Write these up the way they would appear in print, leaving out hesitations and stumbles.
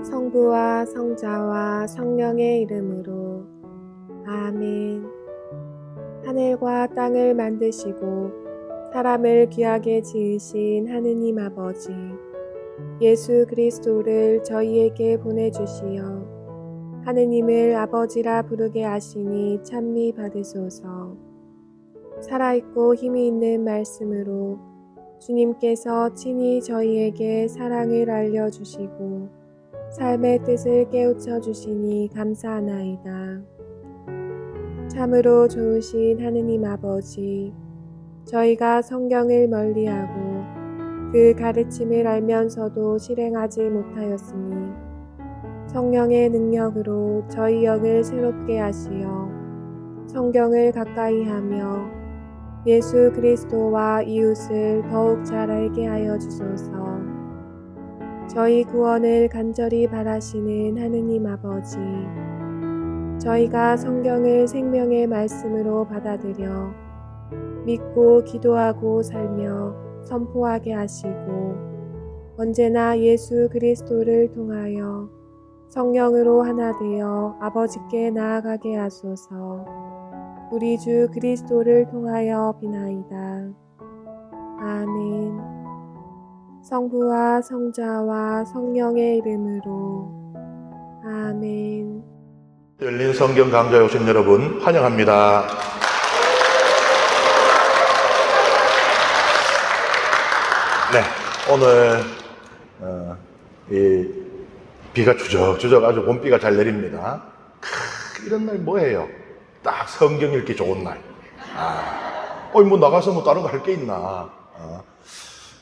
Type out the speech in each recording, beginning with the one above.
성부와 성자와 성령의 이름으로 아멘. 하늘과 땅을 만드시고 사람을 귀하게 지으신 하느님 아버지, 예수 그리스도를 저희에게 보내주시어 하느님을 아버지라 부르게 하시니 찬미 받으소서. 살아있고 힘이 있는 말씀으로 주님께서 친히 저희에게 사랑을 알려주시고 삶의 뜻을 깨우쳐 주시니 감사하나이다. 참으로 좋으신 하느님 아버지, 저희가 성경을 멀리하고 그 가르침을 알면서도 실행하지 못하였으니 성령의 능력으로 저희 영을 새롭게 하시어 성경을 가까이 하며 예수 그리스도와 이웃을 더욱 잘 알게 하여 주소서. 저희 구원을 간절히 바라시는 하느님 아버지, 저희가 성경을 생명의 말씀으로 받아들여 믿고 기도하고 살며 선포하게 하시고 언제나 예수 그리스도를 통하여 성령으로 하나 되어 아버지께 나아가게 하소서. 우리 주 그리스도를 통하여 비나이다. 아멘. 성부와 성자와 성령의 이름으로 아멘. 열린 성경 강좌에 오신 여러분 환영합니다. 네, 오늘 이 비가 주적주적 아주 봄비가 잘 내립니다. 이런 날 뭐예요? 딱 성경 읽기 좋은 날. 뭐 나가서 뭐 다른 거 할 게 있나?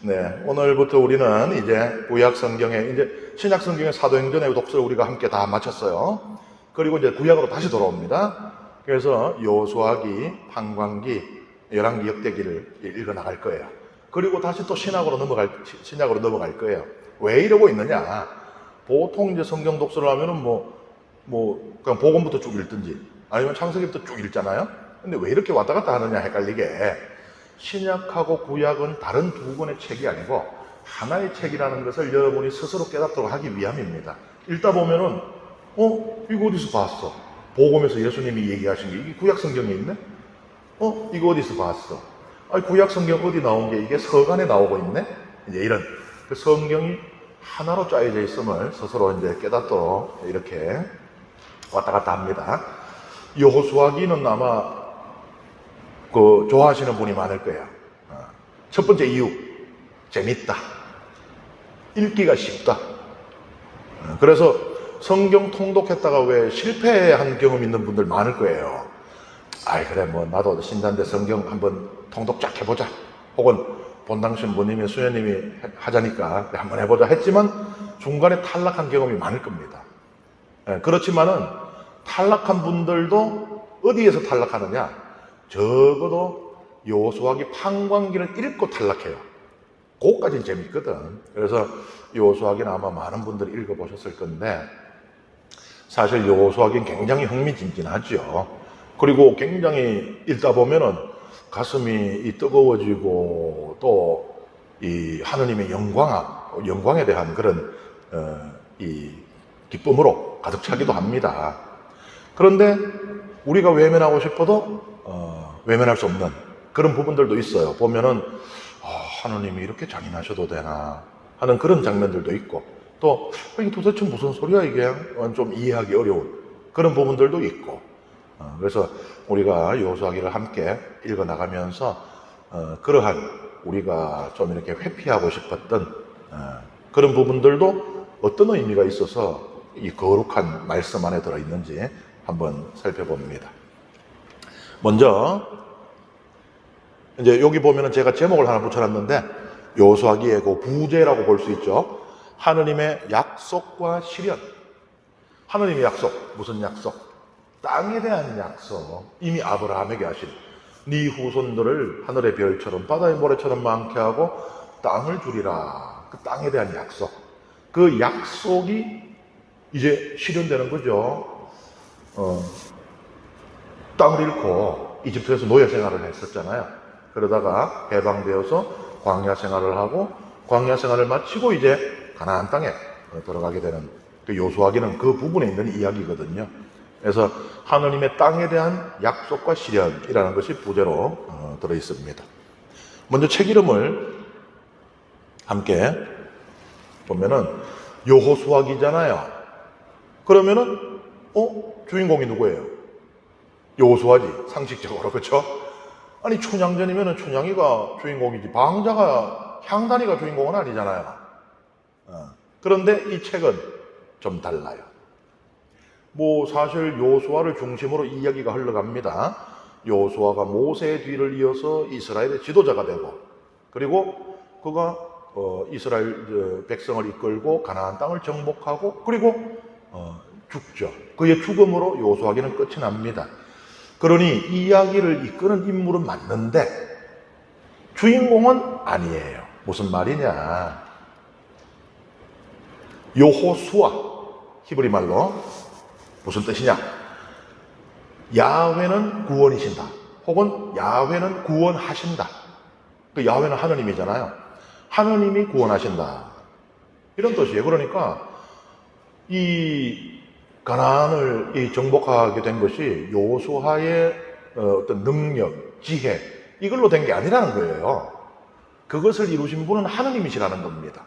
네, 오늘부터 우리는 이제 구약 성경에 이제 신약 성경의 사도행전의 독서를 우리가 함께 다 마쳤어요. 그리고 이제 구약으로 다시 돌아옵니다. 그래서 여호수아기, 판관기, 열왕기, 역대기를 읽어 나갈 거예요. 그리고 다시 또 신약으로 넘어갈 거예요. 왜 이러고 있느냐? 보통 이제 성경 독서를 하면은 그냥 복음부터 쭉 읽든지 아니면 창세기부터 쭉 읽잖아요. 근데 왜 이렇게 왔다 갔다 하느냐 헷갈리게. 신약하고 구약은 다른 두 권의 책이 아니고 하나의 책이라는 것을 여러분이 스스로 깨닫도록 하기 위함입니다. 읽다 보면은 이거 어디서 봤어? 복음에서 예수님이 얘기하신 게 이게 구약 성경에 있네? 이거 어디서 봤어? 구약 성경 어디 나온 게 이게 서간에 나오고 있네? 이제 이런 그 성경이 하나로 짜여져 있음을 스스로 이제 깨닫도록 이렇게 왔다 갔다 합니다. 여호수아기는 아마 좋아하시는 분이 많을 거예요. 첫 번째 이유, 재밌다. 읽기가 쉽다. 그래서 성경 통독했다가 왜 실패한 경험 있는 분들 많을 거예요. 그래 나도 신단대 성경 한번 통독 쫙 해보자. 혹은 본당 신부님이 수녀님이 하자니까 한번 해보자 했지만 중간에 탈락한 경험이 많을 겁니다. 그렇지만은 탈락한 분들도 어디에서 탈락하느냐? 적어도 여호수아기 판관기를 읽고 탈락해요. 그거까지는 재밌거든. 그래서 여호수아기는 아마 많은 분들이 읽어보셨을 건데 사실 여호수아기는 굉장히 흥미진진하죠. 그리고 굉장히 읽다 보면은 가슴이 뜨거워지고 또 이 하느님의 영광에 대한 그런 이 기쁨으로 가득 차기도 합니다. 그런데 우리가 외면하고 싶어도 외면할 수 없는 그런 부분들도 있어요. 보면은 하느님이 이렇게 잔인하셔도 되나 하는 그런 장면들도 있고 또 이게 도대체 무슨 소리야 이게 좀 이해하기 어려운 그런 부분들도 있고 그래서 우리가 여호수아기를 함께 읽어나가면서 그러한 우리가 좀 이렇게 회피하고 싶었던 그런 부분들도 어떤 의미가 있어서 이 거룩한 말씀 안에 들어있는지 한번 살펴봅니다. 먼저 이제 여기 보면은 제가 제목을 하나 붙여놨는데 여호수아기의 그 부제라고 볼 수 있죠. 하느님의 약속과 실현. 하느님의 약속, 무슨 약속? 땅에 대한 약속. 이미 아브라함에게 하신 네 후손들을 하늘의 별처럼 바다의 모래처럼 많게 하고 땅을 주리라. 그 땅에 대한 약속. 그 약속이 이제 실현되는 거죠. 땅을 잃고 이집트에서 노예 생활을 했었잖아요. 그러다가 해방되어서 광야 생활을 하고 광야 생활을 마치고 이제 가나안 땅에 들어가게 그 요수아기는 그 부분에 있는 이야기거든요. 그래서 하느님의 땅에 대한 약속과 시련이라는 것이 부제로 들어 있습니다. 먼저 책 이름을 함께 보면은 여호수아기잖아요. 그러면은 주인공이 누구예요? 여호수아지, 상식적으로. 그렇죠? 아니, 춘향전이면은 춘향이가 주인공이지 방자가, 향단이가 주인공은 아니잖아요. 그런데 이 책은 좀 달라요. 사실 여호수아를 중심으로 이야기가 흘러갑니다. 여호수아가 모세의 뒤를 이어서 이스라엘의 지도자가 되고, 그리고 그가 이스라엘 백성을 이끌고 가나안 땅을 정복하고, 그리고 죽죠. 그의 죽음으로 여호수아기는 끝이 납니다. 그러니 이 이야기를 이끄는 인물은 맞는데 주인공은 아니에요. 무슨 말이냐? 여호수아, 히브리 말로 무슨 뜻이냐? 야훼는 구원이신다. 혹은 야훼는 구원하신다. 그 야훼는 하느님이잖아요. 하느님이 구원하신다. 이런 뜻이에요. 그러니까 이 가나안을 정복하게 된 것이 여호수아의 어떤 능력, 지혜, 이걸로 된 게 아니라는 거예요. 그것을 이루신 분은 하느님이시라는 겁니다.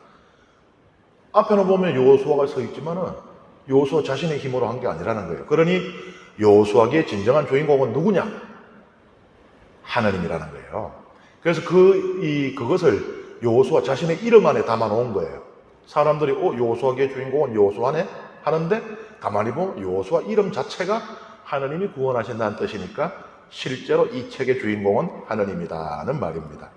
앞에는 보면 여호수아가 서 있지만은 여호수아 자신의 힘으로 한 게 아니라는 거예요. 그러니 여호수아의 진정한 주인공은 누구냐? 하느님이라는 거예요. 그래서 그것을 여호수아 자신의 이름 안에 담아 놓은 거예요. 사람들이 여호수아의 주인공은 여호수아네 하는데 가만히 보면 여호수아 이름 자체가 하느님이 구원하신다는 뜻이니까 실제로 이 책의 주인공은 하느님이다는 말입니다.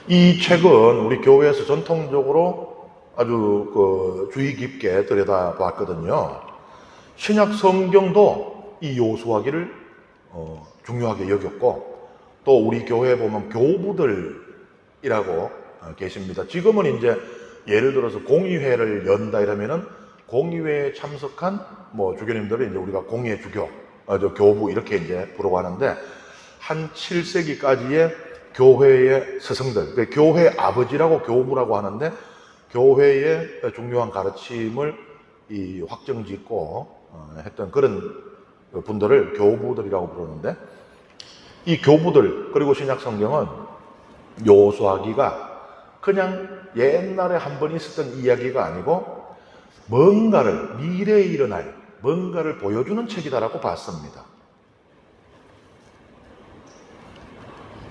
이 책은 우리 교회에서 전통적으로 아주 주의 깊게 들여다봤거든요. 신약 성경도 이 여호수아기를 중요하게 여겼고, 또 우리 교회에 보면 교부들이라고 계십니다. 지금은 이제 예를 들어서 공의회를 연다 이러면은 공의회에 참석한 주교님들을 이제 우리가 공의회 주교, 교부 이렇게 이제 부르고 하는데, 한 7세기까지의 교회의 스승들, 그 교회 아버지라고 교부라고 하는데, 교회의 중요한 가르침을 확정짓고 했던 그런 분들을 교부들이라고 부르는데, 이 교부들, 그리고 신약 성경은 여호수아기가 그냥 옛날에 한 번 있었던 이야기가 아니고 뭔가를, 미래에 일어날 뭔가를 보여주는 책이다라고 봤습니다.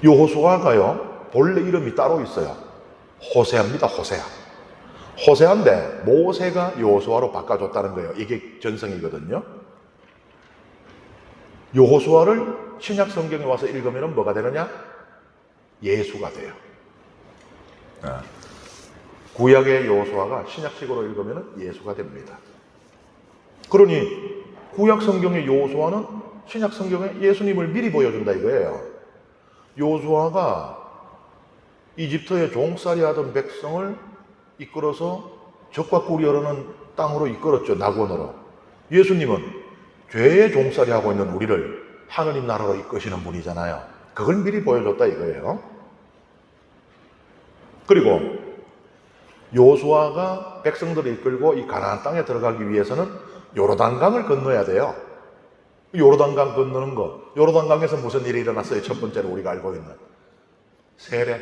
여호수아가요, 본래 이름이 따로 있어요. 호세아입니다. 호세아인데 모세가 여호수아로 바꿔줬다는 거예요. 이게 전성이거든요. 여호수아를 신약 성경에 와서 읽으면 뭐가 되느냐? 예수가 돼요. 구약의 여호수아가 신약식으로 읽으면 예수가 됩니다. 그러니 구약 성경의 여호수아는 신약 성경에 예수님을 미리 보여준다 이거예요. 여호수아가 이집트의 종살이 하던 백성을 이끌어서 적과 꿀이 흐르는 땅으로 이끌었죠. 낙원으로. 예수님은 죄의 종살이 하고 있는 우리를 하느님 나라로 이끄시는 분이잖아요. 그걸 미리 보여줬다 이거예요. 그리고 여호수아가 백성들을 이끌고 이 가나안 땅에 들어가기 위해서는 요르단강을 건너야 돼요. 요르단강 건너는 거, 요르단강에서 무슨 일이 일어났어요? 첫 번째로 우리가 알고 있는 세례.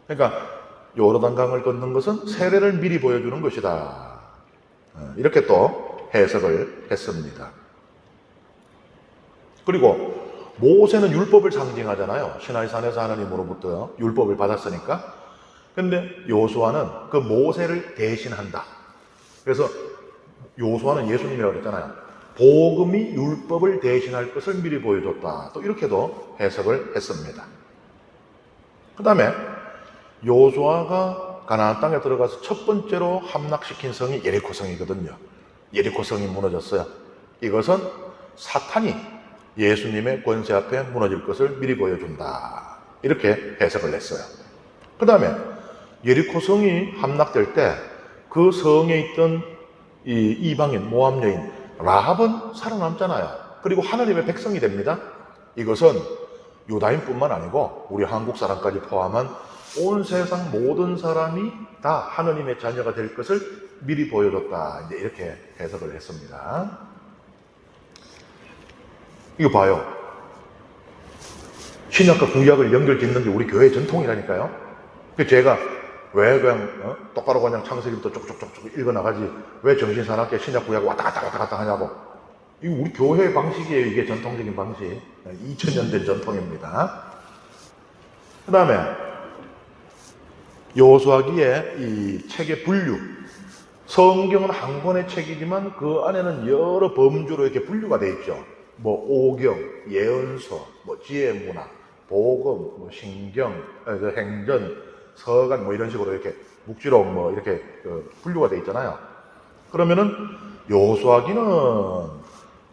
그러니까 요르단강을 걷는 것은 세례를 미리 보여주는 것이다. 이렇게 또 해석을 했습니다. 그리고 모세는 율법을 상징하잖아요. 시나이산에서 하나님으로부터 율법을 받았으니까. 근데 여호수아는 그 모세를 대신한다. 그래서 여호수아는 예수님이라고 그랬잖아요. 복음이 율법을 대신할 것을 미리 보여줬다. 또 이렇게도 해석을 했습니다. 그 다음에 여호수아가 가나안 땅에 들어가서 첫 번째로 함락시킨 성이 예리코 성이거든요. 예리코 성이 무너졌어요. 이것은 사탄이 예수님의 권세 앞에 무너질 것을 미리 보여준다. 이렇게 해석을 했어요. 그 다음에 예리코 성이 함락될 때 그 성에 있던 이 이방인, 모압 여인 라합은 살아남잖아요. 그리고 하나님의 백성이 됩니다. 이것은 유다인뿐만 아니고 우리 한국 사람까지 포함한 온 세상 모든 사람이 다 하느님의 자녀가 될 것을 미리 보여줬다. 이제 이렇게 해석을 했습니다. 이거 봐요. 신약과 구약을 연결 짓는 게 우리 교회의 전통이라니까요. 제가 왜 그냥 똑바로 그냥 창세기부터 쭉쭉쭉쭉 읽어나가지 왜 정신사납게 신약 구약 왔다 갔다 하냐고. 이거 우리 교회의 방식이에요. 이게 전통적인 방식. 2000년 된 전통입니다. 그 다음에 여호수아기의 이 책의 분류. 성경은 한 권의 책이지만 그 안에는 여러 범주로 이렇게 분류가 되어 있죠. 뭐 오경, 예언서, 뭐 지혜문화, 복음, 뭐 신경, 행전, 서간 뭐 이런 식으로 이렇게 묵지로 뭐 이렇게 분류가 되어 있잖아요. 그러면은 여호수아기는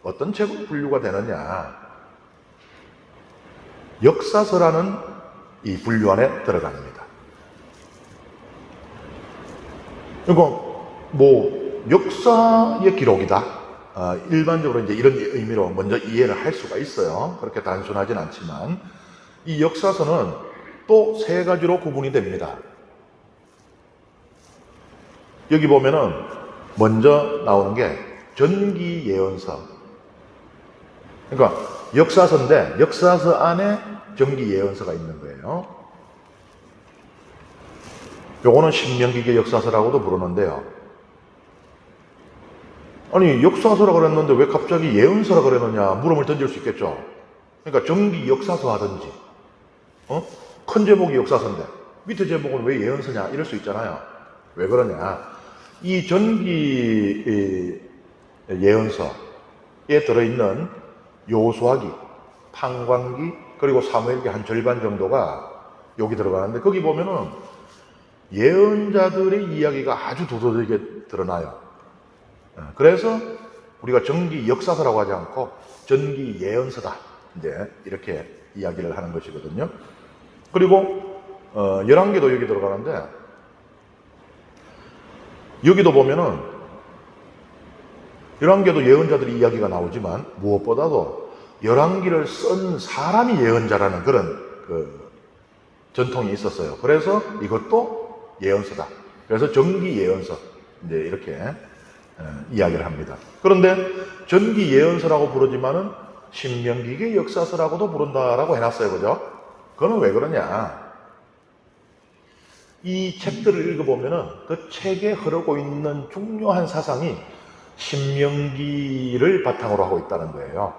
어떤 책으로 분류가 되느냐? 역사서라는 이 분류 안에 들어갑니다. 이거 뭐 역사의 기록이다. 일반적으로 이제 이런 의미로 먼저 이해를 할 수가 있어요. 그렇게 단순하진 않지만 이 역사서는 또 세 가지로 구분이 됩니다. 여기 보면은 먼저 나오는 게 전기 예언서. 그러니까 역사서인데 역사서 안에 전기 예언서가 있는 거예요. 요거는 신명기계 역사서라고도 부르는데요. 아니 역사서라 그랬는데 왜 갑자기 예언서라 그랬느냐 물음을 던질 수 있겠죠. 그러니까 전기 역사서 하든지 큰 제목이 역사서인데 밑에 제목은 왜 예언서냐 이럴 수 있잖아요. 왜 그러냐, 이 전기 예언서에 들어있는 여호수아기, 판관기 그리고 사무엘기 한 절반 정도가 여기 들어가는데 거기 보면은 예언자들의 이야기가 아주 두드러지게 드러나요. 그래서 우리가 전기 역사서라고 하지 않고 전기 예언서다 이제 이렇게 이야기를 하는 것이거든요. 그리고 열왕기도 여기 들어가는데 여기도 보면은 열왕기도 예언자들의 이야기가 나오지만 무엇보다도 열왕기를 쓴 사람이 예언자라는 그런 전통이 있었어요. 그래서 이것도 예언서다. 그래서 전기 예언서 이제 이렇게 이야기를 합니다. 그런데 전기 예언서라고 부르지만은 신명기계 역사서라고도 부른다라고 해놨어요. 그죠? 그건 왜 그러냐? 이 책들을 읽어보면은 그 책에 흐르고 있는 중요한 사상이 신명기를 바탕으로 하고 있다는 거예요.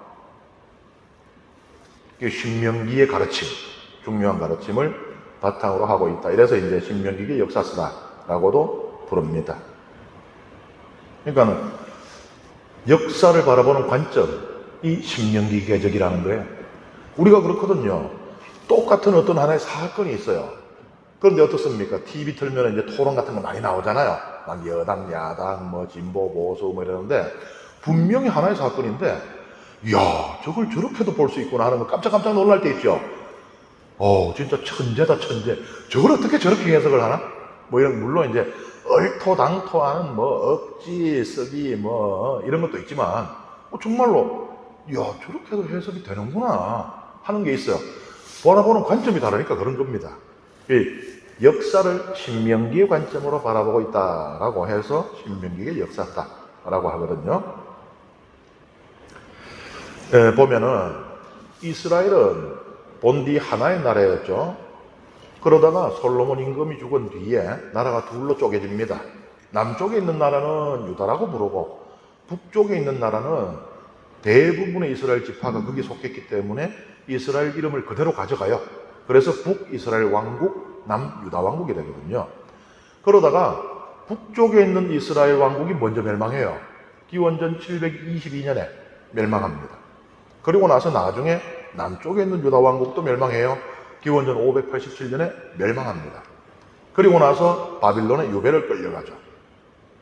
신명기의 가르침, 중요한 가르침을 바탕으로 하고 있다. 이래서 이제 신명기계 역사서라고도 부릅니다. 그러니까는 역사를 바라보는 관점이 신명기계적이라는 거예요. 우리가 그렇거든요. 똑같은 어떤 하나의 사건이 있어요. 그런데 어떻습니까? TV 틀면 이제 토론 같은 거 많이 나오잖아요. 막 여당, 야당, 뭐 진보, 보수 뭐 이러는데 분명히 하나의 사건인데, 이야, 저걸 저렇게도 볼 수 있구나 하는 거 깜짝 놀랄 때 있죠. 진짜 천재다, 천재. 저걸 어떻게 저렇게 해석을 하나? 뭐 이런, 물론 이제 얼토당토하는 뭐 억지 쓰기 뭐 이런 것도 있지만 정말로 이야, 저렇게도 해석이 되는구나 하는 게 있어요. 바라보는 관점이 다르니까 그런 겁니다. 역사를 신명기의 관점으로 바라보고 있다라고 해서 신명기의 역사다라고 하거든요. 보면은 이스라엘은 본디 하나의 나라였죠. 그러다가 솔로몬 임금이 죽은 뒤에 나라가 둘로 쪼개집니다. 남쪽에 있는 나라는 유다라고 부르고 북쪽에 있는 나라는 대부분의 이스라엘 지파가 거기 속했기 때문에 이스라엘 이름을 그대로 가져가요. 그래서 북이스라엘 왕국, 남유다 왕국이 되거든요. 그러다가 북쪽에 있는 이스라엘 왕국이 먼저 멸망해요. 기원전 722년에 멸망합니다. 그리고 나서 나중에 남쪽에 있는 유다 왕국도 멸망해요. 기원전 587년에 멸망합니다. 그리고 나서 바빌론의 유배를 끌려가죠.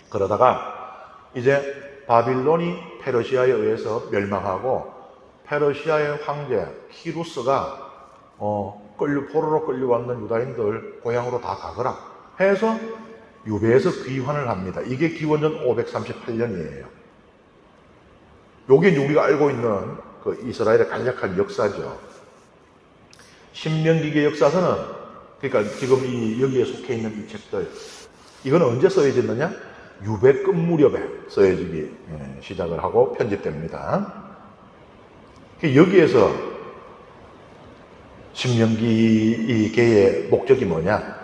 그러다가 이제 바빌론이 페르시아에 의해서 멸망하고 페르시아의 황제 키루스가 포로로 끌려왔는 유다인들 고향으로 다 가거라 해서 유배에서 귀환을 합니다. 이게 기원전 538년이에요. 요게 우리가 알고 있는 그 이스라엘의 간략한 역사죠. 신명기계 역사서는 그러니까 지금 여기에 속해 있는 이 책들, 이거는 언제 써여졌느냐? 유배급 무렵에 써여지기 시작을 하고 편집됩니다. 여기에서 신명기계의 목적이 뭐냐?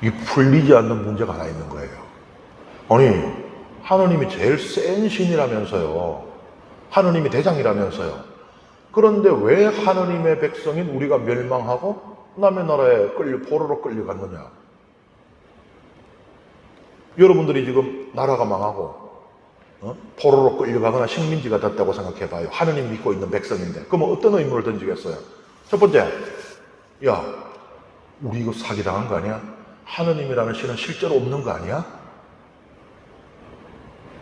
이 풀리지 않는 문제가 하나 있는 거예요. 아니, 하느님이 제일 센 신이라면서요. 하느님이 대장이라면서요. 그런데 왜 하느님의 백성인 우리가 멸망하고 남의 나라에 포로로 끌려갔느냐? 여러분들이 지금 나라가 망하고 포로로 끌려가거나 식민지가 됐다고 생각해봐요. 하느님 믿고 있는 백성인데. 그러면 어떤 의문을 던지겠어요? 첫 번째, 야, 우리 이거 사기당한 거 아니야? 하느님이라는 신은 실제로 없는 거 아니야?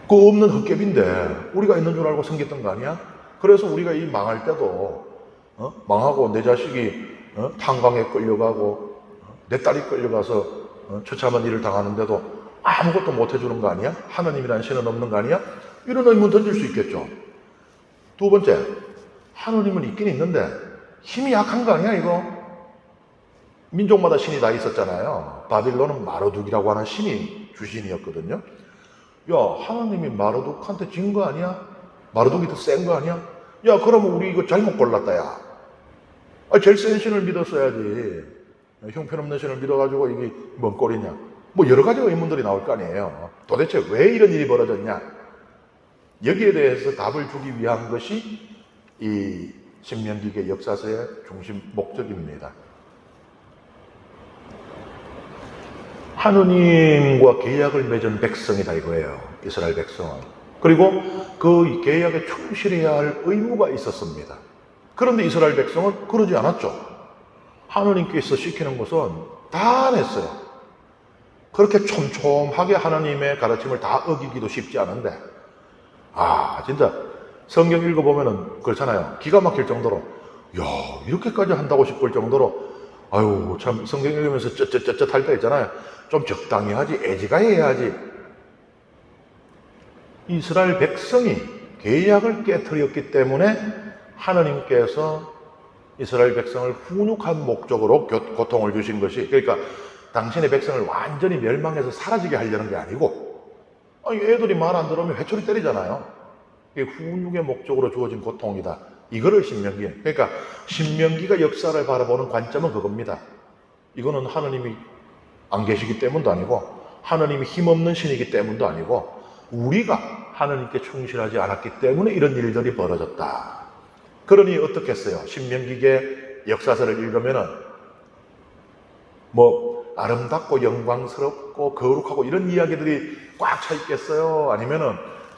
그 없는 헛개비인데 우리가 있는 줄 알고 생겼던 거 아니야? 그래서 우리가 이 망할 때도 망하고 내 자식이 탄광에 끌려가고 내 딸이 끌려가서 처참한 일을 당하는데도 아무것도 못 해주는 거 아니야? 하느님이라는 신은 없는 거 아니야? 이런 의문 던질 수 있겠죠. 두 번째, 하느님은 있긴 있는데 힘이 약한 거 아니야 이거? 민족마다 신이 다 있었잖아요. 바빌론은 마르둑이라고 하는 신이 주신이었거든요. 야, 하나님이 마르둑한테 진 거 아니야? 마르둑이 더 센 거 아니야? 야, 그러면 우리 이거 잘못 골랐다, 야. 제일 센 신을 믿었어야지. 형편없는 신을 믿어가지고 이게 뭔 꼴이냐. 뭐 여러 가지 의문들이 나올 거 아니에요. 도대체 왜 이런 일이 벌어졌냐? 여기에 대해서 답을 주기 위한 것이 이 신명기계 역사서의 중심 목적입니다. 하느님과 계약을 맺은 백성이다 이거예요. 이스라엘 백성은. 그리고 그 계약에 충실해야 할 의무가 있었습니다. 그런데 이스라엘 백성은 그러지 않았죠. 하느님께서 시키는 것은 다 안 했어요. 그렇게 촘촘하게 하나님의 가르침을 다 어기기도 쉽지 않은데, 진짜 성경 읽어보면은 그렇잖아요. 기가 막힐 정도로, 야, 이렇게까지 한다고 싶을 정도로, 아유, 참, 성경 읽으면서 쩌쩌쩌쩌 할 때 있잖아요. 좀 적당히 하지, 애지가히 해야지. 이스라엘 백성이 계약을 깨트렸기 때문에 하느님께서 이스라엘 백성을 훈육한 목적으로 고통을 주신 것이, 그러니까 당신의 백성을 완전히 멸망해서 사라지게 하려는 게 아니고, 애들이 말 안 들으면 회초리 때리잖아요. 이게 훈육의 목적으로 주어진 고통이다. 이거를 그러니까 신명기가 역사를 바라보는 관점은 그겁니다. 이거는 하느님이 안 계시기 때문도 아니고 하느님이 힘없는 신이기 때문도 아니고 우리가 하느님께 충실하지 않았기 때문에 이런 일들이 벌어졌다. 그러니 어떻겠어요? 신명기계 역사서를 읽으면은 뭐 아름답고 영광스럽고 거룩하고 이런 이야기들이 꽉 차 있겠어요? 아니면은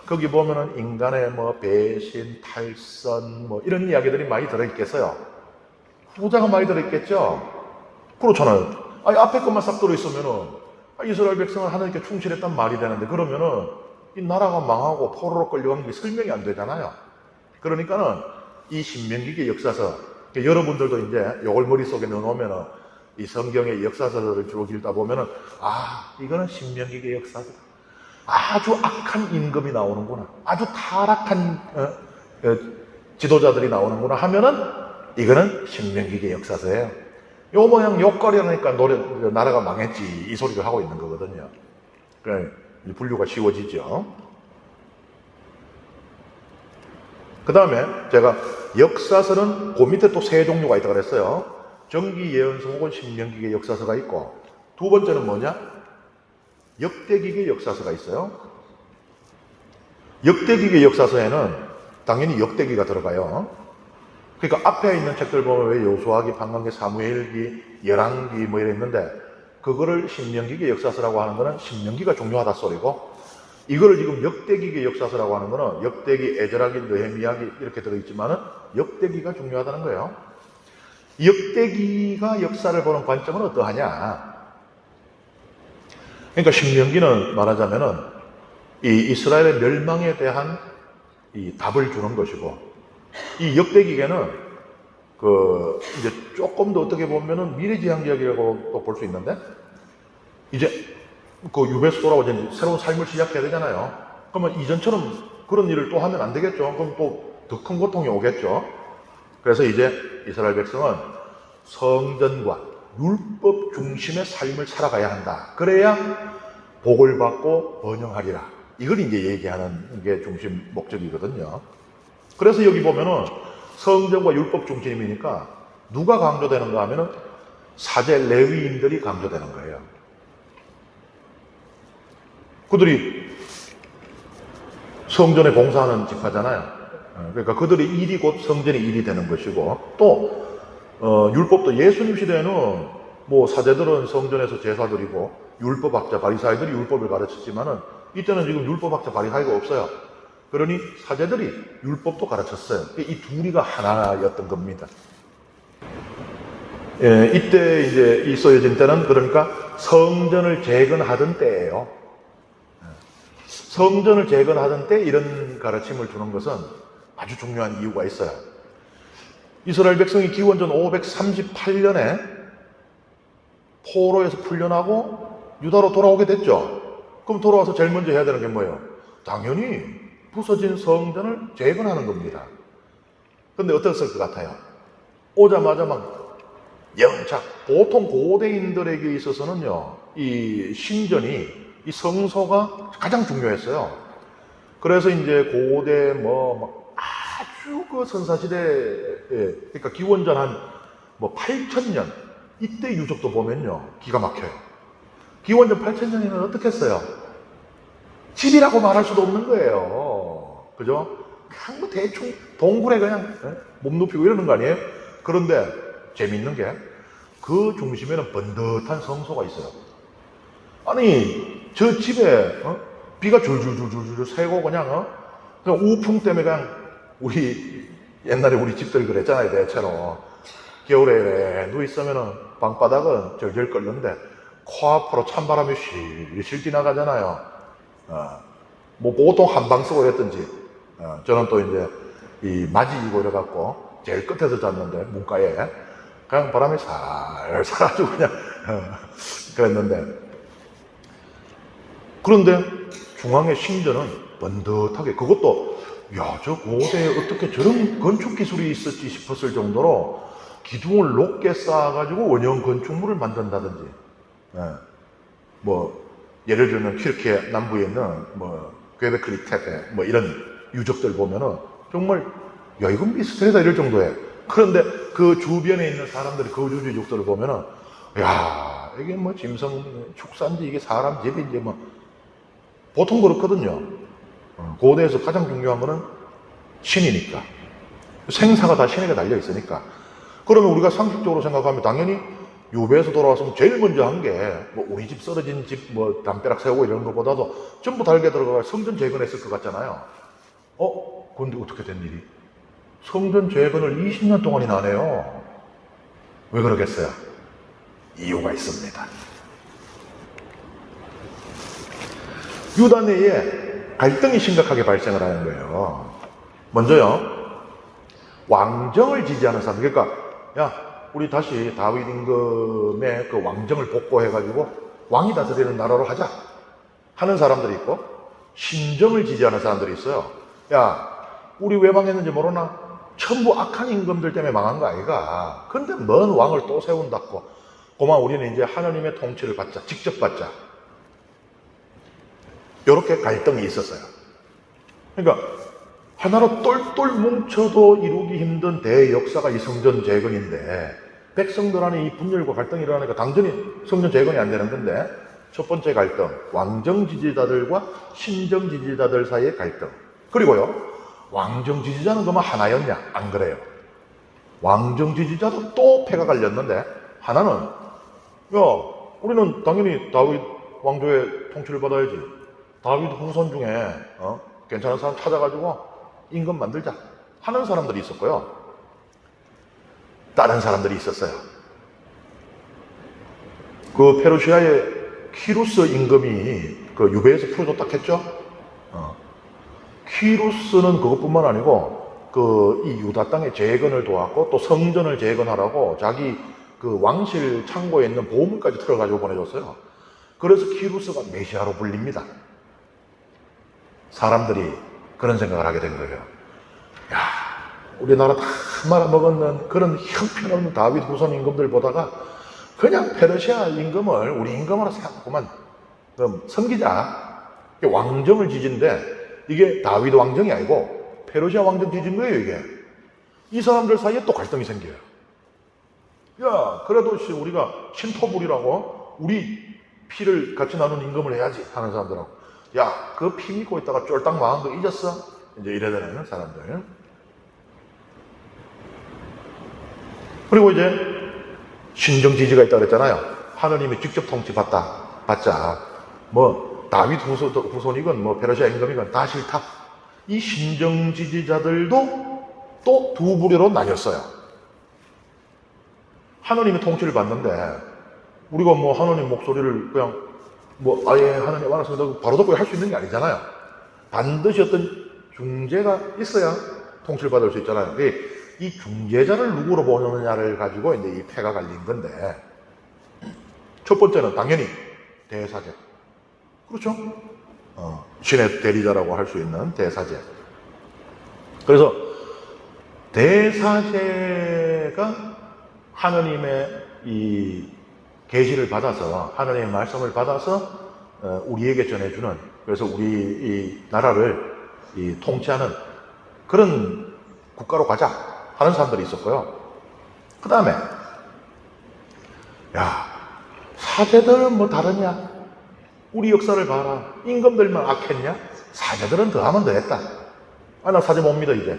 거기 보면은 인간의 뭐 배신, 탈선 뭐 이런 이야기들이 많이 들어있겠어요? 후자가 많이 들어있겠죠? 그렇잖아요. 앞에 것만 싹 들어있으면은 이스라엘 백성은 하나님께 충실했단 말이 되는데 그러면은 이 나라가 망하고 포로로 끌려가는 게 설명이 안 되잖아요. 그러니까는 이 신명기계 역사서, 여러분들도 이제 요걸 머릿속에 넣어놓으면은 이 성경의 역사서를 쭉 읽다 보면은 이거는 신명기계 역사서다. 아주 악한 임금이 나오는구나. 아주 타락한 지도자들이 나오는구나 하면은 이거는 신명기계 역사서예요. 요 모양 욕거리하니까 나라가 망했지 이 소리를 하고 있는 거거든요. 그러니까 분류가 쉬워지죠. 그 다음에 제가 역사서는 그 밑에 또 세 종류가 있다고 그랬어요. 정기 예언서 혹은 신명기계 역사서가 있고, 두 번째는 뭐냐? 역대기계 역사서가 있어요. 역대기계 역사서에는 당연히 역대기가 들어가요. 그러니까 앞에 있는 책들 보면 왜 여호수아기, 판관기, 사무엘기, 열왕기 뭐 이래 있는데 그거를 신명기계 역사서라고 하는 거는 신명기가 중요하다 소리고, 이거를 지금 역대기계 역사서라고 하는 거는 역대기, 에스라기, 느헤미야기 이렇게 들어있지만은 역대기가 중요하다는 거예요. 역대기가 역사를 보는 관점은 어떠하냐? 그러니까 신명기는 말하자면은 이 이스라엘의 멸망에 대한 이 답을 주는 것이고, 이 역대기계는 이제 조금 더 어떻게 보면은 미래지향적이라고 또 볼 수 있는데, 이제 유배수 돌아오고 이제 새로운 삶을 시작해야 되잖아요. 그러면 이전처럼 그런 일을 또 하면 안 되겠죠. 그럼 또 더 큰 고통이 오겠죠. 그래서 이제 이스라엘 백성은 성전과 율법 중심의 삶을 살아가야 한다. 그래야 복을 받고 번영하리라. 이걸 이제 얘기하는 게 중심 목적이거든요. 그래서 여기 보면은 성전과 율법 중심이니까 누가 강조되는가 하면은 사제 레위인들이 강조되는 거예요. 그들이 성전에 봉사하는 직파잖아요. 그러니까 그들의 일이 곧 성전의 일이 되는 것이고, 또 율법도 예수님 시대에는 뭐 사제들은 성전에서 제사 드리고 율법학자 바리사이들이 율법을 가르쳤지만은 이때는 지금 율법학자 바리사이가 없어요. 그러니 사제들이 율법도 가르쳤어요. 이 둘이가 하나였던 겁니다. 예, 이때 이제 있어진 때는 그러니까 성전을 재건하던 때예요. 성전을 재건하던 때 이런 가르침을 주는 것은 아주 중요한 이유가 있어요. 이스라엘 백성이 기원전 538년에 포로에서 풀려나고 유다로 돌아오게 됐죠. 그럼 돌아와서 제일 먼저 해야 되는 게 뭐예요? 당연히 부서진 성전을 재건하는 겁니다. 그런데 어땠을 것 같아요? 오자마자 막 영착, 보통 고대인들에게 있어서는요, 이 신전이, 이 성소가 가장 중요했어요. 그래서 이제 고대 아주 그 선사시대, 그러니까 기원전 한 8,000년, 이때 유적도 보면요, 기가 막혀요. 기원전 8,000년이면 어떻게 했어요? 집이라고 말할 수도 없는 거예요. 그죠? 그냥 대충 동굴에 그냥 몸 눕히고 이러는 거 아니에요? 그런데 재밌는 게 그 중심에는 번듯한 성소가 있어요. 아니, 저 집에 비가 줄줄줄줄 새고 그냥 우풍 때문에 그냥 옛날에 우리 집들 그랬잖아요. 대체로 겨울에 누워있으면은 방바닥은 절절 끓는데 코앞으로 찬바람이 실실 지나가잖아요. 뭐 보통 한방 쓰고 이랬던지, 저는 또 이제 이 맞이 입고 이래갖고 제일 끝에서 잤는데 문가에 그냥 바람이 살살 아주 그냥 그랬는데, 그런데 중앙의 신전은 번듯하게, 그것도 저 고대에 어떻게 저런 건축 기술이 있었지 싶었을 정도로 기둥을 높게 쌓아가지고 원형 건축물을 만든다든지, 예를 들면 튀르키예 남부에 있는 퀘베크리 테페 이런 유적들 보면은 정말 이건 비슷하다 이럴 정도예요. 그런데 그 주변에 있는 사람들이 거주지 유적들을 보면은 이게 짐승 축사인지 이게 사람 집인지 보통 그렇거든요. 고대에서 가장 중요한 거는 신이니까, 생사가 다 신에게 달려 있으니까. 그러면 우리가 상식적으로 생각하면 당연히 유배에서 돌아왔으면 제일 먼저 한 게 우리 집 쓰러진 집 담벼락 세우고 이런 것보다도 전부 달게 들어가 성전 재건했을 것 같잖아요. 근데 어떻게 된 일이? 성전 재건을 20년 동안이나 안 해요. 왜 그러겠어요? 이유가 있습니다. 유다 내에 갈등이 심각하게 발생을 하는 거예요. 먼저요, 왕정을 지지하는 사람, 그러니까 우리 다시 다윗 임금의 그 왕정을 복고해가지고 왕이 다스리는 나라로 하자 하는 사람들이 있고, 신정을 지지하는 사람들이 있어요. 우리 왜 망했는지 모르나? 전부 악한 임금들 때문에 망한 거 아이가? 근데 뭔 왕을 또 세운다고? 그만 우리는 이제 하나님의 통치를 받자, 직접 받자. 이렇게 갈등이 있었어요. 그러니까 하나로 똘똘 뭉쳐도 이루기 힘든 대역사가 이 성전 재건인데, 백성들 안에 이 분열과 갈등이 일어나니까 당연히 성전 재건이 안 되는 건데, 첫 번째 갈등, 왕정 지지자들과 신정 지지자들 사이의 갈등. 그리고요, 왕정 지지자는 그만 하나였냐? 안 그래요. 왕정 지지자도 또 패가 갈렸는데, 하나는 우리는 당연히 다윗 왕조의 통치를 받아야지. 다윗 후손 중에 괜찮은 사람 찾아가지고 임금 만들자 하는 사람들이 있었고요. 다른 사람들이 있었어요. 그 페르시아의 키루스 임금이 그 유배에서 풀어줬다 했죠. 키루스는 그것뿐만 아니고 이 유다 땅의 재건을 도왔고, 또 성전을 재건하라고 자기 그 왕실 창고에 있는 보물까지 틀어가지고 보내줬어요. 그래서 키루스가 메시아로 불립니다. 사람들이 그런 생각을 하게 된 거예요. 우리나라 다 말아먹었는 그런 형편없는 다윗 후손 임금들 보다가 그냥 페르시아 임금을 우리 임금으로 생각하고만 그럼 섬기자. 왕정을 지진데 이게 다윗 왕정이 아니고 페르시아 왕정 지진 거예요, 이게. 이 사람들 사이에 또 갈등이 생겨요. 야, 그래도 우리가 신토불이라고 우리 피를 같이 나눈 임금을 해야지 하는 사람들하고, 야, 그 피 믿고 있다가 쫄딱 망한 거 잊었어? 이제 이래되는 사람들. 그리고 이제 신정지지가 있다고 그랬잖아요. 하느님이 직접 받자. 뭐 다윗 후손이건 뭐 페르시아 임금이건 다 싫다. 이 신정지지자들도 또 두 부류로 나뉘었어요. 하느님의 통치를 받는데 우리가 뭐 하느님 목소리를 그냥 뭐 아예 하느님 알았습니다 바로 듣고 할 수 있는 게 아니잖아요. 반드시 어떤 중재가 있어야 통치를 받을 수 있잖아요. 이 중재자를 누구로 보느냐를 가지고 이제 이 패가 갈린 건데, 첫 번째는 당연히 대사제. 그렇죠? 신의 대리자라고 할 수 있는 대사제. 그래서 대사제가 하느님의 이 계시를 받아서, 하느님의 말씀을 받아서 우리에게 전해주는, 그래서 우리 이 나라를 이 통치하는 그런 국가로 가자 하는 사람들이 있었고요. 그 다음에 야, 사제들은 뭐 다르냐? 우리 역사를 봐라. 임금들만 악했냐? 사제들은 더하면 더했다. 나 사제 못 믿어 이제.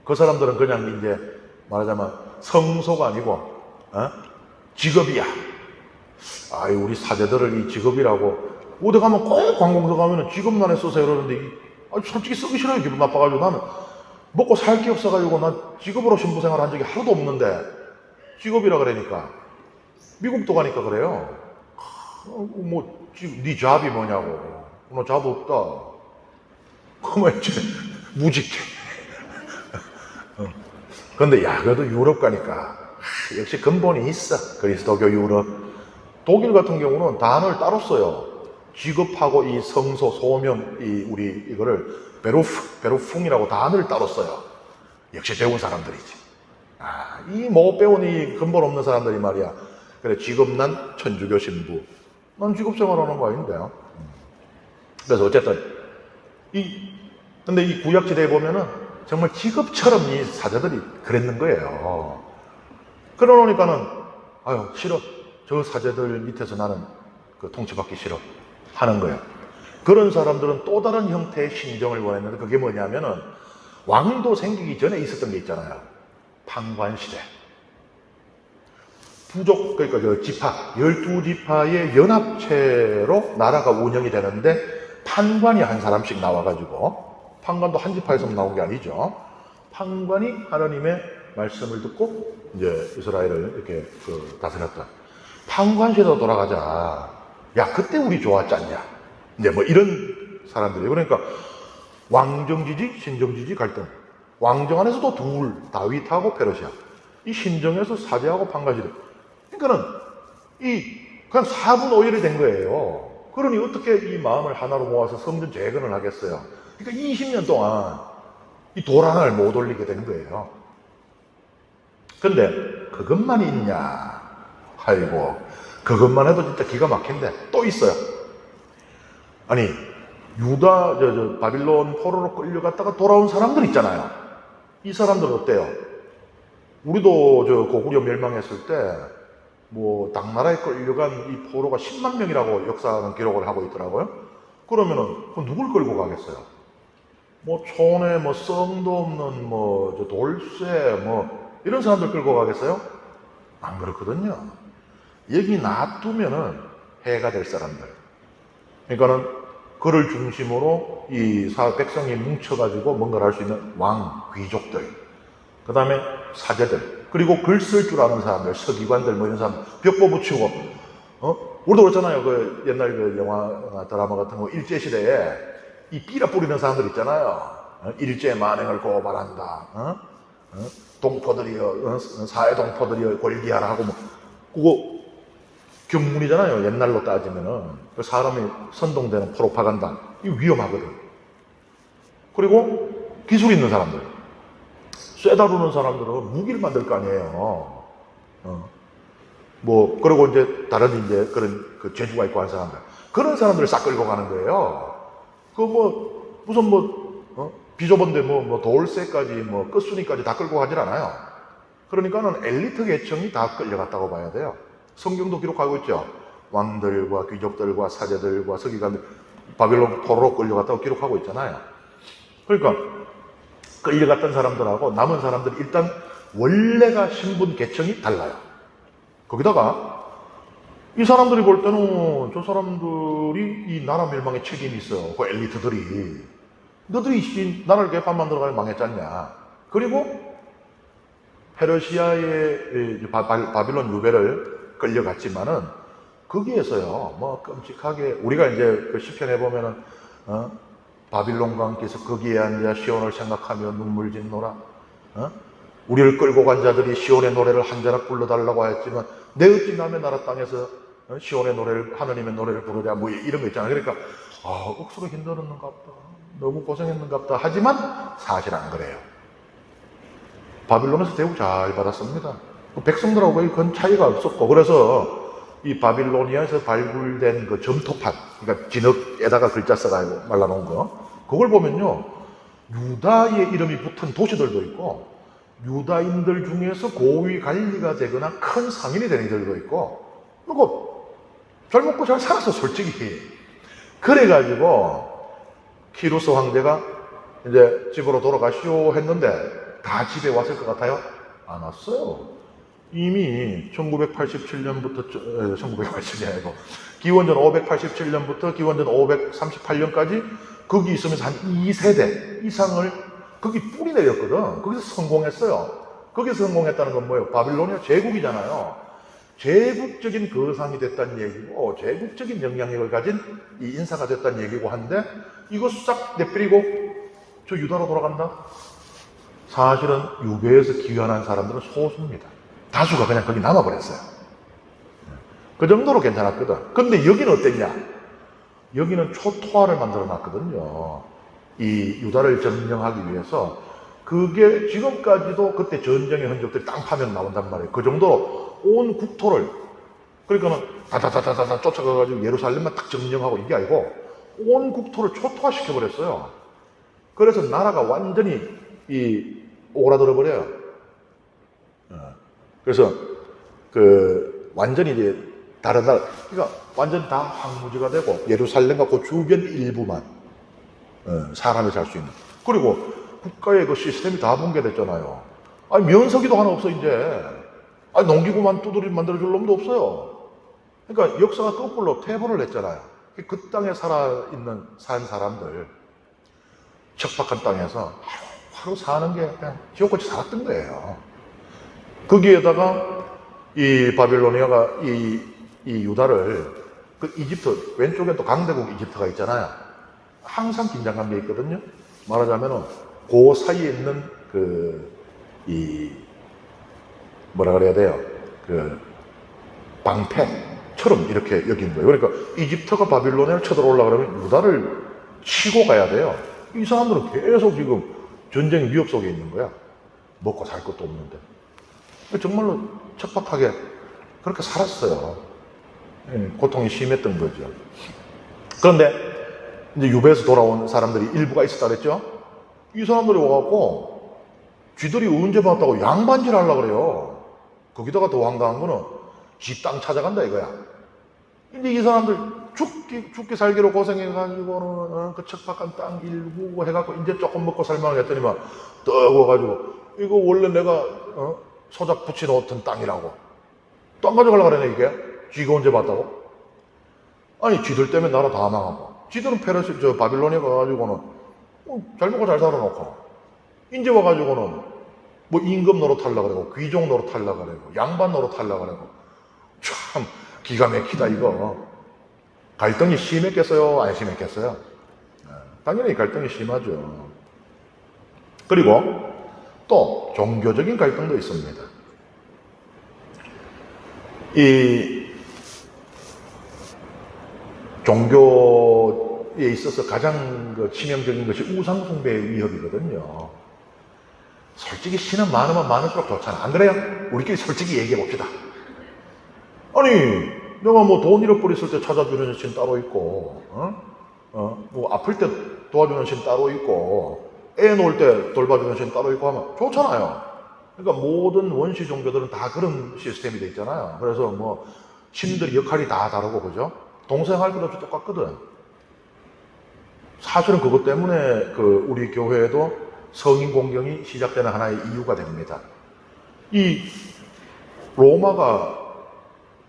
그 사람들은 그냥 이제 말하자면 성소가 아니고 직업이야. 아유, 우리 사제들을 이 직업이라고 어디 가면 꼭 관공서 가면은 직업란에 써서 이러는데 솔직히 쓰기 싫어요. 기분 나빠가지고. 나는 먹고 살 게 없어가지고 난 직업으로 신부생활 한 적이 하나도 없는데 직업이라 그러니까. 미국도 가니까 그래요. 뭐 네 잡이 뭐냐고. 너 잡 없다. 그러면 이제 무직해. 근데 야, 그래도 유럽 가니까 역시 근본이 있어. 그리스도교 유럽. 독일 같은 경우는 단어를 따로 써요. 직업하고 이 성소, 소명, 우리 이거를 베루풍이라고 단어를 따로 써요. 역시 배운 사람들이지. 이 못 배운 이 근본 없는 사람들이 말이야. 그래, 직업난 천주교 신부. 난 직업 생활하는 거 아닌데요. 그래서 어쨌든 근데 이 구약시대에 보면은 정말 직업처럼 이 사제들이 그랬는 거예요. 그러니까는 아유, 싫어. 저 사제들 밑에서 나는 그 통치받기 싫어 하는 거예요. 그런 사람들은 또 다른 형태의 신정을 원했는데, 그게 뭐냐면은 왕도 생기기 전에 있었던 게 있잖아요. 판관시대. 부족, 그러니까 저 지파, 12지파의 연합체로 나라가 운영이 되는데, 판관이 한 사람씩 나와가지고, 판관도 한 지파에서 나온 게 아니죠. 판관이 하나님의 말씀을 듣고 이제 이스라엘을 이렇게 다스렸다. 판관시대로 돌아가자. 야, 그때 우리 좋았지 않냐? 이제 뭐 이런 사람들이. 그러니까 왕정지지, 신정지지 갈등. 왕정 안에서도 둘, 다윗하고 페르시아. 이 신정에서 사제하고 판관시대. 그러니까는 그냥 4분 5일이 된 거예요. 그러니 어떻게 이 마음을 하나로 모아서 성전 재건을 하겠어요? 그러니까 20년 동안 이 돌 하나를 못 올리게 된 거예요. 근데 그것만 있냐? 아이고, 그것만 해도 진짜 기가 막힌데 또 있어요. 아니, 유다, 바빌론 포로로 끌려갔다가 돌아온 사람들 있잖아요. 이 사람들 어때요? 우리도 고구려 멸망했을 때 뭐 당나라에 끌려간 이 포로가 10만 명이라고 역사는 기록을 하고 있더라고요. 그러면은 누굴 끌고 가겠어요? 뭐 촌에 뭐 성도 없는 뭐 돌쇠 뭐 이런 사람들 끌고 가겠어요? 안 그렇거든요. 여기 놔두면은 해가 될 사람들. 그러니까는 그를 중심으로 이 백성이 뭉쳐가지고 뭔가를 할 수 있는 왕, 귀족들, 그 다음에 사제들, 그리고 글 쓸 줄 아는 사람들, 서기관들 뭐 이런 사람 벽보 붙이고, 우리도 그렇잖아요. 그 옛날 그 영화 드라마 같은 거 일제시대에 이 삐라 뿌리는 사람들 있잖아요. 일제 만행을 고발한다. 동포들이여, 사회동포들이여 골기하라 하고 뭐 그거 경문이잖아요. 옛날로 따지면은 그 사람이 선동되는 프로파간다. 이거 위험하거든. 그리고 기술 있는 사람들. 쇠 다루는 사람들은 무기를 만들 거 아니에요. 뭐, 그리고 이제 다른 이제 그런 그 재주가 있고 한 사람들. 그런 사람들을 싹 끌고 가는 거예요. 그 뭐, 무슨 뭐, 비좁은데 뭐 돌쇠까지 뭐 끝순이까지 다 끌고 가질 않아요. 그러니까는 엘리트 계층이 다 끌려갔다고 봐야 돼요. 성경도 기록하고 있죠. 왕들과 귀족들과 사제들과 서기관들, 바빌론 포로로 끌려갔다고 기록하고 있잖아요. 그러니까 끌려갔던 사람들하고 남은 사람들이 일단 원래가 신분 계층이 달라요. 거기다가 이 사람들이 볼 때는 저 사람들이 이 나라 멸망에 책임이 있어요. 그 엘리트들이. 너들이 나라를 개판 만들어가지고 망했잖냐. 그리고 페르시아의 바빌론 유배를 끌려갔지만은 거기에서요, 뭐 끔찍하게 우리가 이제 그 시편에 보면은 바빌론 왕께서 거기에 앉아 시온을 생각하며 눈물 짓노라. 우리를 끌고 간 자들이 시온의 노래를 한 자락 불러달라고 하였지만 내 어찌 남의 나라 땅에서 시온의 노래를 하느님의 노래를 부르자 뭐 이런 거 있잖아요. 그러니까 억수로 힘들었는갑다. 너무 고생했는갑다. 하지만 사실 안 그래요. 바빌론에서 대우 잘 받았습니다. 백성들하고 거의 큰 차이가 없었고, 그래서 이 바빌로니아에서 발굴된 그 점토판, 그러니까 진흙에다가 글자 써가지고 말라놓은 거, 그걸 보면요, 유다의 이름이 붙은 도시들도 있고, 유다인들 중에서 고위 관리가 되거나 큰 상인이 된 이들도 있고, 그리고 잘 먹고 잘 살았어, 솔직히. 그래가지고 키루스 황제가 이제 집으로 돌아가시오 했는데 다 집에 왔을 것 같아요? 안 왔어요. 이미 1987년부터, 1987년이 아니고, 기원전 587년부터 기원전 538년까지 거기 있으면서 한 2세대 이상을 거기 뿌리 내렸거든. 거기서 성공했어요. 거기서 성공했다는 건 뭐예요? 바빌로니아 제국이잖아요. 제국적인 거상이 됐다는 얘기고, 제국적인 영향력을 가진 이 인사가 됐다는 얘기고 한데, 이거 싹 내버리고 저 유다로 돌아간다? 사실은 유배에서 귀환한 사람들은 소수입니다. 다수가 그냥 거기 남아버렸어요. 그 정도로 괜찮았거든. 근데 여기는 어땠냐? 여기는 초토화를 만들어 놨거든요. 이 유다를 점령하기 위해서. 그게 지금까지도 그때 전쟁의 흔적들이 땅 파면 나온단 말이에요. 그 정도로 온 국토를, 그러니까는 다다다다다 쫓아가가지고 예루살렘만 딱 점령하고 이게 아니고 온 국토를 초토화시켜버렸어요. 그래서 나라가 완전히 오그라들어 버려요. 그래서 완전히 이제 다른 나라, 그러니까 완전 다 황무지가 되고 예루살렘과 그 주변 일부만 사람이 살 수 있는. 그리고 국가의 그 시스템이 다 붕괴됐잖아요. 아니 면서기도 하나 없어 이제. 아니 농기구만 두드리 만들어줄 놈도 없어요. 그러니까 역사가 거꾸로 퇴보를 했잖아요. 그 땅에 산 사람들, 척박한 땅에서 하루 사는 게 그냥 지옥같이 살았던 거예요. 거기에다가 이 바빌로니아가 이 유다를, 그 이집트, 왼쪽에 또 강대국 이집트가 있잖아요. 항상 긴장감이 있거든요. 말하자면은 그 사이에 있는 뭐라 그래야 돼요? 방패처럼 이렇게 여긴 거예요. 그러니까 이집트가 바빌로니아를 쳐들어오려고 그러면 유다를 치고 가야 돼요. 이 사람들은 계속 지금 전쟁 위협 속에 있는 거야. 먹고 살 것도 없는데. 정말로 척박하게 그렇게 살았어요. 고통이 심했던 거죠. 그런데 이제 유배에서 돌아온 사람들이 일부가 있었다 그랬죠? 이 사람들이 와갖고 쥐들이 언제 봤다고 양반질 하려고 그래요. 거기다가 더 황당한 거는 지 땅 찾아간다 이거야. 근데 이 사람들 죽기 살기로 고생해가지고는 그 척박한 땅 일구 해갖고 이제 조금 먹고 살만하게 했더니만 떠워가지고 이거 원래 내가 소작 붙여놓던 땅이라고 또 안 가져가려고 그러네 이게. 쥐가 언제 봤다고? 아니 쥐들 때문에 나라 다 망하고 쥐들은 바빌로니아 가가지고는 잘 먹고 잘 살아놓고 이제 와가지고는 뭐 임금 노릇하려고 그러고 귀족 노릇하려고 그러고 양반 노릇하려고 그러고 참 기가 막히다 이거. 갈등이 심했겠어요? 안 심했겠어요? 당연히 갈등이 심하죠. 그리고 또 종교적인 갈등도 있습니다. 이 종교에 있어서 가장 치명적인 것이 우상숭배의 위협이거든요. 솔직히 신은 많으면 많을수록 좋잖아. 안 그래요? 우리끼리 솔직히 얘기해 봅시다. 아니, 내가 뭐 돈 잃어버렸을 때 찾아주는 신 따로 있고, 뭐 아플 때 도와주는 신 따로 있고, 애 놓을 때 돌봐주는 신 따로 있고 하면 좋잖아요. 그러니까 모든 원시 종교들은 다 그런 시스템이 돼 있잖아요. 그래서 뭐 신들이 역할이 다 다르고, 그죠? 동생할 것 없이 똑같거든. 사실은 그것 때문에 우리 교회에도 성인 공경이 시작되는 하나의 이유가 됩니다. 이 로마가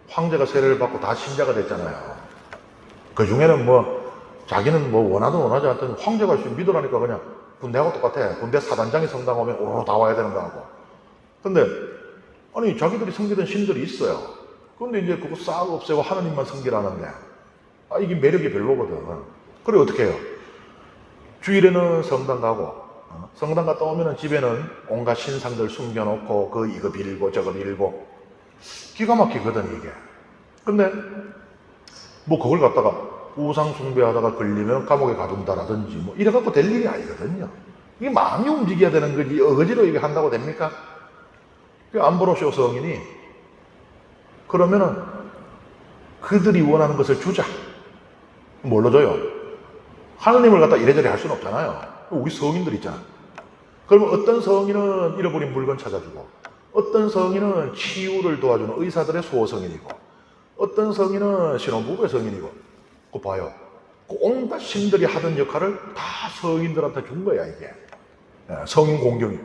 황제가 세례를 받고 다 신자가 됐잖아요. 그 중에는 뭐 자기는 뭐 원하든 원하지 않든 황제가 믿으라니까 그냥 군대하고 똑같아. 군대 사단장이 성당 오면 오로 다 와야 되는 거하고. 근데 아니 자기들이 섬기던 신들이 있어요. 근데 이제 그거 싹 없애고 하나님만 섬기라는데 이게 매력이 별로거든. 그래 어떻게 해요? 주일에는 성당 가고 성당 갔다 오면은 집에는 온갖 신상들 숨겨놓고 이거 빌고 저거 빌고 기가 막히거든 이게. 근데 뭐 그걸 갖다가 우상 숭배하다가 걸리면 감옥에 가둔다라든지 뭐 이래갖고 될 일이 아니거든요. 이게 마음이 움직여야 되는 거지 어거지로 이게 한다고 됩니까? 암브로시오 성인이 그러면은 그들이 원하는 것을 주자. 뭘로 줘요? 하느님을 갖다 이래저래 할 수는 없잖아요. 우리 성인들 있잖아. 그러면 어떤 성인은 잃어버린 물건 찾아주고, 어떤 성인은 치유를 도와주는 의사들의 수호성인이고, 어떤 성인은 신혼부부의 성인이고, 그거 봐요. 온갖 신들이 하던 역할을 다 성인들한테 준 거야, 이게. 성인 공경이.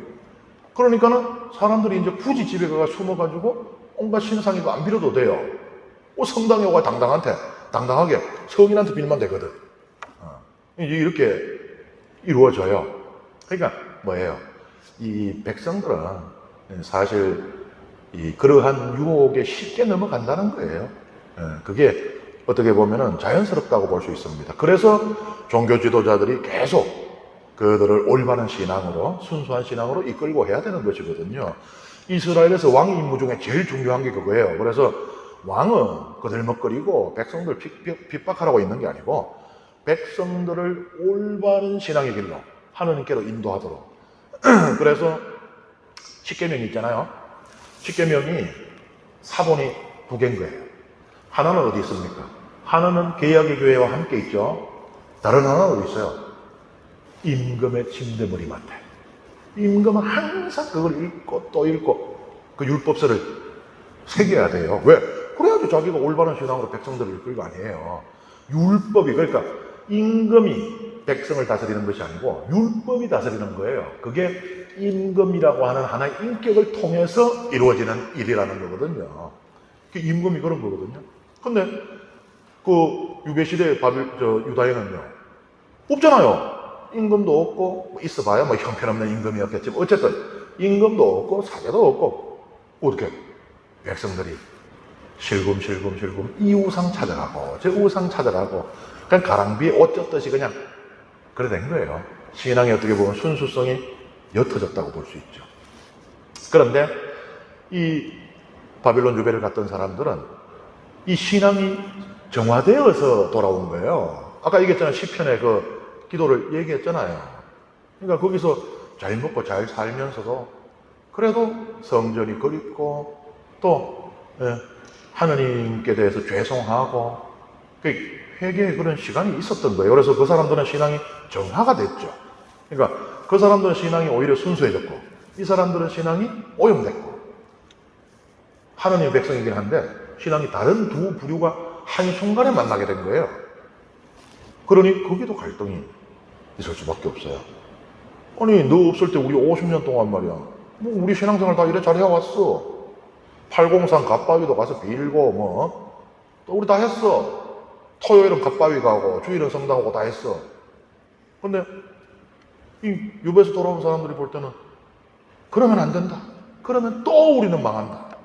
그러니까는 사람들이 이제 굳이 집에 가서 숨어가지고 온갖 신상이고 안 빌어도 돼요. 성당에 오가 당당하게 성인한테 빌면 되거든. 이제 이렇게 이루어져요. 그러니까 뭐예요? 이 백성들은 사실 그러한 유혹에 쉽게 넘어간다는 거예요. 그게 어떻게 보면은 자연스럽다고 볼 수 있습니다. 그래서 종교 지도자들이 계속 그들을 올바른 신앙으로, 순수한 신앙으로 이끌고 해야 되는 것이거든요. 이스라엘에서 왕 임무 중에 제일 중요한 게 그거예요. 그래서 왕은 거들먹거리고 백성들 핍박하라고 있는 게 아니고 백성들을 올바른 신앙의 길로 하느님께로 인도하도록. 그래서 십계명이 있잖아요. 십계명이 사본이 두 개인 거예요. 하나는 어디 있습니까? 하나는 개혁의 교회와 함께 있죠. 다른 하나는 어디 있어요? 임금의 침대머리 맡에. 임금은 항상 그걸 읽고 또 읽고 그 율법서를 새겨야 돼요. 왜? 그래야지 자기가 올바른 신앙으로 백성들을 이끌 거 아니에요. 율법이, 그러니까 임금이 백성을 다스리는 것이 아니고 율법이 다스리는 거예요. 그게 임금이라고 하는 하나의 인격을 통해서 이루어지는 일이라는 거거든요. 임금이 그런 거거든요. 근데 유배시대 유다에는요 없잖아요. 임금도 없고 있어봐야 뭐 형편없는 임금이었겠지만 어쨌든 임금도 없고 사제도 없고 어떻게 백성들이 실금실금 이 우상 찾아가고 저 우상 찾아가고 그냥 가랑비에 옷 젖듯이 그냥 그래 된 거예요. 신앙이 어떻게 보면 순수성이 옅어졌다고 볼 수 있죠. 그런데 이 바빌론 유배를 갔던 사람들은 이 신앙이 정화되어서 돌아온 거예요. 아까 얘기했잖아요. 시편에 기도를 얘기했잖아요. 그러니까 거기서 잘 먹고 잘 살면서도 그래도 성전이 그립고 또 하느님께 대해서 죄송하고 회개의 그런 시간이 있었던 거예요. 그래서 그 사람들은 신앙이 정화가 됐죠. 그러니까 그 사람들은 신앙이 오히려 순수해졌고 이 사람들은 신앙이 오염됐고 하느님의 백성이긴 한데 신앙이 다른 두 부류가 한순간에 만나게 된 거예요. 그러니 거기도 갈등이 있을 수밖에 없어요. 아니 너 없을 때 우리 50년 동안 말이야 뭐 우리 신앙생활 다 이래 잘 해왔어. 팔공산 갓바위도 가서 빌고 또 우리 다 했어. 토요일은 갓바위 가고 주일은 성당 오고 다 했어. 근데 이 유배에서 돌아온 사람들이 볼 때는 그러면 안 된다. 그러면 또 우리는 망한다.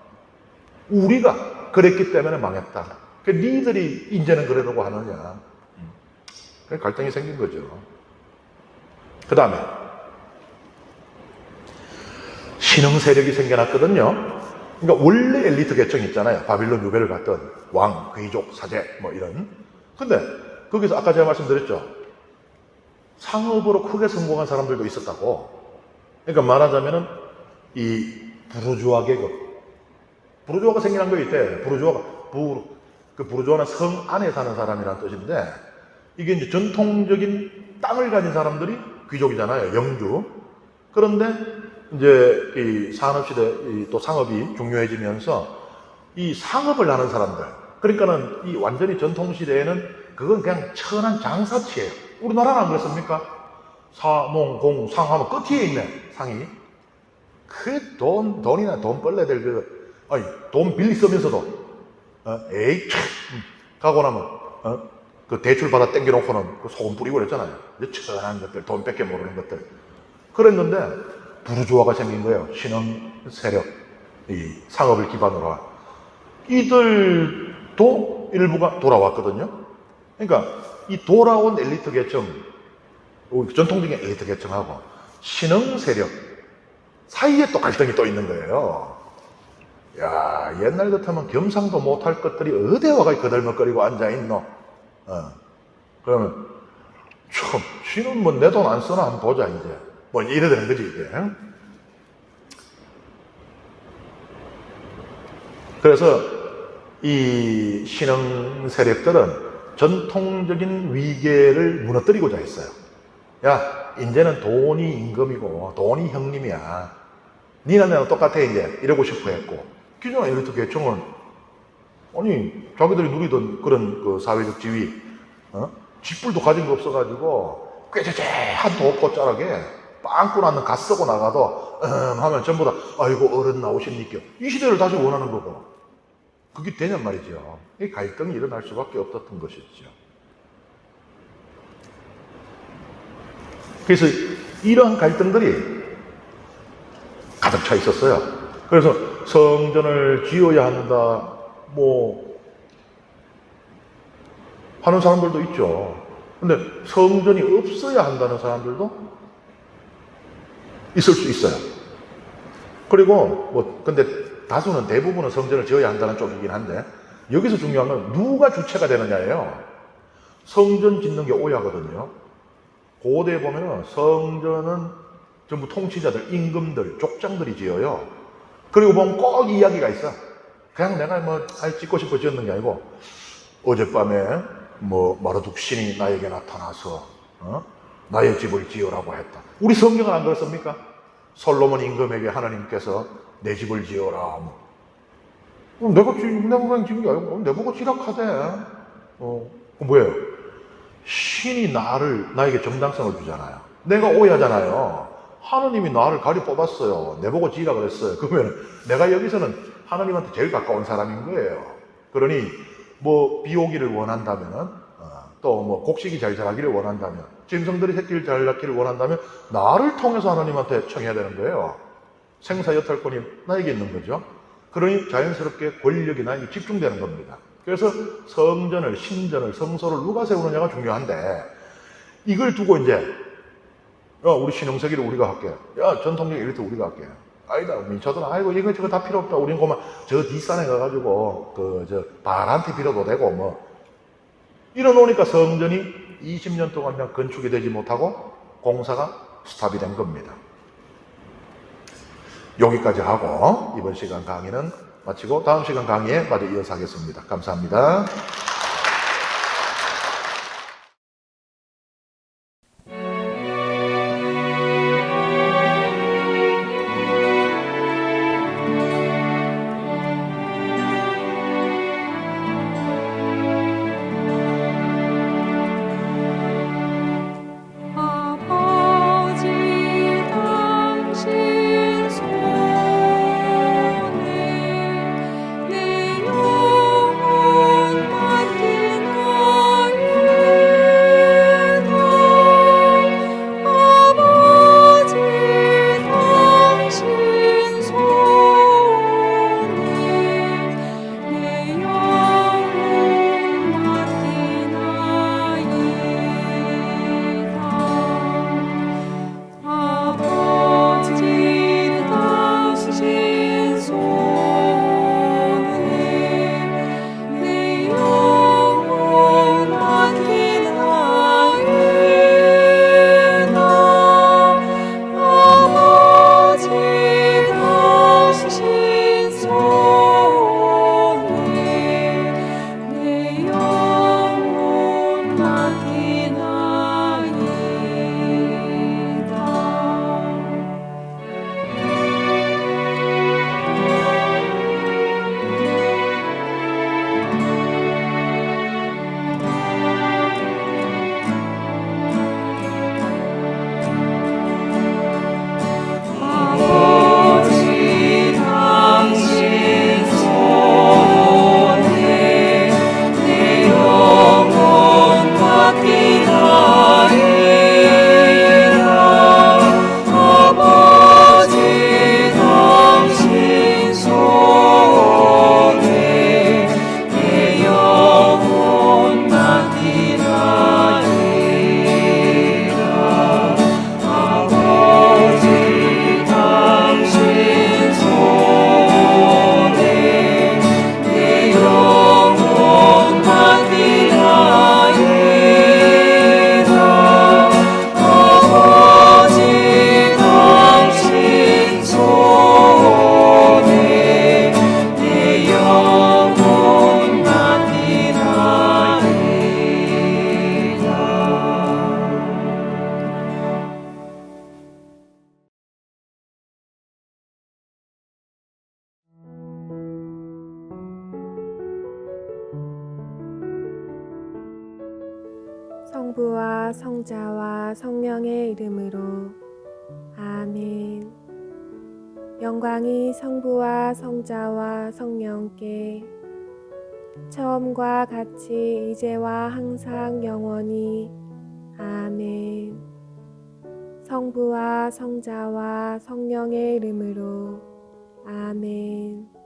우리가 그랬기 때문에 망했다. 니들이 이제는 그러려고 하느냐. 갈등이 생긴 거죠. 그 다음에 신흥 세력이 생겨났거든요. 그러니까 원래 엘리트 계층 있잖아요. 바빌론 유배를 갔던 왕, 귀족, 사제 이런. 근데 거기서 아까 제가 말씀드렸죠. 상업으로 크게 성공한 사람들도 있었다고. 그러니까 말하자면은 이 부르주아 계급, 부르주아가 생겨난 거 있대. 부르주아가 그 부르주아는 성 안에 사는 사람이라는 뜻인데, 이게 이제 전통적인 땅을 가진 사람들이 귀족이잖아요. 영주. 그런데 이제 이 산업시대 또 상업이 중요해지면서 이 상업을 하는 사람들, 그러니까는 이 완전히 전통시대에는 그건 그냥 천한 장사치예요. 우리나라는 안 그렇습니까? 사, 농, 공, 상 하면 끝에 있네, 상이. 그 돈이나 돈벌레들, 돈 빌리 쓰면서도, 에이, 참, 가고 나면, 그 대출 받아 땡겨놓고는 그 소금 뿌리고 그랬잖아요. 이제 천한 것들, 돈 뺏겨 모르는 것들. 그랬는데, 부르주아가 생긴 거예요. 신흥 세력, 이 상업을 기반으로 한. 이들도 일부가 돌아왔거든요. 그러니까, 이 돌아온 엘리트 계층, 전통적인 엘리트 계층하고 신흥 세력 사이에 또 갈등이 또 있는 거예요. 야, 옛날 같으면 겸상도 못할 것들이 어디에 와가 거들먹거리고 앉아있노? 그러면, 참, 지는 뭐 내 돈 안 쓰나 한번 보자, 이제. 뭐 이래 되는 거지, 이게. 그래서 이 신흥 세력들은 전통적인 위계를 무너뜨리고자 했어요. 야, 이제는 돈이 임금이고 돈이 형님이야. 니나 나랑 똑같아 이제 이러고 싶어 했고, 기존 엘리트 계층은 아니 자기들이 누리던 그런 그 사회적 지위, 쥐뿔도 가진 거 없어가지고 꾀죄죄한 도포자락에 빵꾸 났는 갓 쓰고 나가도 하면 전부 다 아이고 어른 나오십니까? 이 시대를 다시 원하는 거고, 그게 되냔 말이죠. 이 갈등이 일어날 수밖에 없었던 것이죠. 그래서 이러한 갈등들이 가득 차 있었어요. 그래서 성전을 지어야 한다, 뭐 하는 사람들도 있죠. 근데 성전이 없어야 한다는 사람들도 있을 수 있어요. 그리고 뭐 근데 다수는, 대부분은 성전을 지어야 한다는 쪽이긴 한데, 여기서 중요한 건 누가 주체가 되느냐예요. 성전 짓는 게 오야거든요. 고대에 보면은 성전은 전부 통치자들, 임금들, 족장들이 지어요. 그리고 보면 꼭 이야기가 있어. 그냥 내가 뭐 짓고 싶어 지었는 게 아니고, 어젯밤에 뭐 마르둑 신이 나에게 나타나서 나의 집을 지으라고 했다. 우리 성경은 안 그렇습니까? 솔로몬 임금에게 하나님께서 내 집을 지어라. 내가 그냥 지은 게 아니고 내보고 지락하대. 뭐예요? 신이 나에게 정당성을 주잖아요. 내가 오야잖아요. 하나님이 나를 가려 뽑았어요. 내보고 지으라 그랬어요. 그러면 내가 여기서는 하나님한테 제일 가까운 사람인 거예요. 그러니 뭐 비 오기를 원한다면은, 또 뭐 곡식이 잘 자라기를 원한다면, 짐승들이 새끼를 잘 낳기를 원한다면 나를 통해서 하나님한테 청해야 되는 거예요. 생사여탈권이 나에게 있는 거죠. 그러니 자연스럽게 권력이 나에게 집중되는 겁니다. 그래서 성전을, 신전을, 성소를 누가 세우느냐가 중요한데, 이걸 두고 이제 야, 우리 신흥세기를 우리가 할게. 야, 전통적 엘리트 우리가 할게. 아니다, 민초들은 아이고 이거 저거 다 필요 없다. 우린 그만 저 뒷산에 가가지고 발한테 빌어도 되고 뭐 이러 놓으니까 성전이 20년 동안 그냥 건축이 되지 못하고 공사가 스탑이 된 겁니다. 여기까지 하고 이번 시간 강의는 마치고 다음 시간 강의에 마저 이어서 하겠습니다. 감사합니다. 내 영혼 성부와 성자와 성령의 이름으로 아멘. 영광이 성부와 성자와 성령께 처음과 같이 이제와 항상 영원히 아멘. 성부와 성자와 성령의 이름으로 아멘.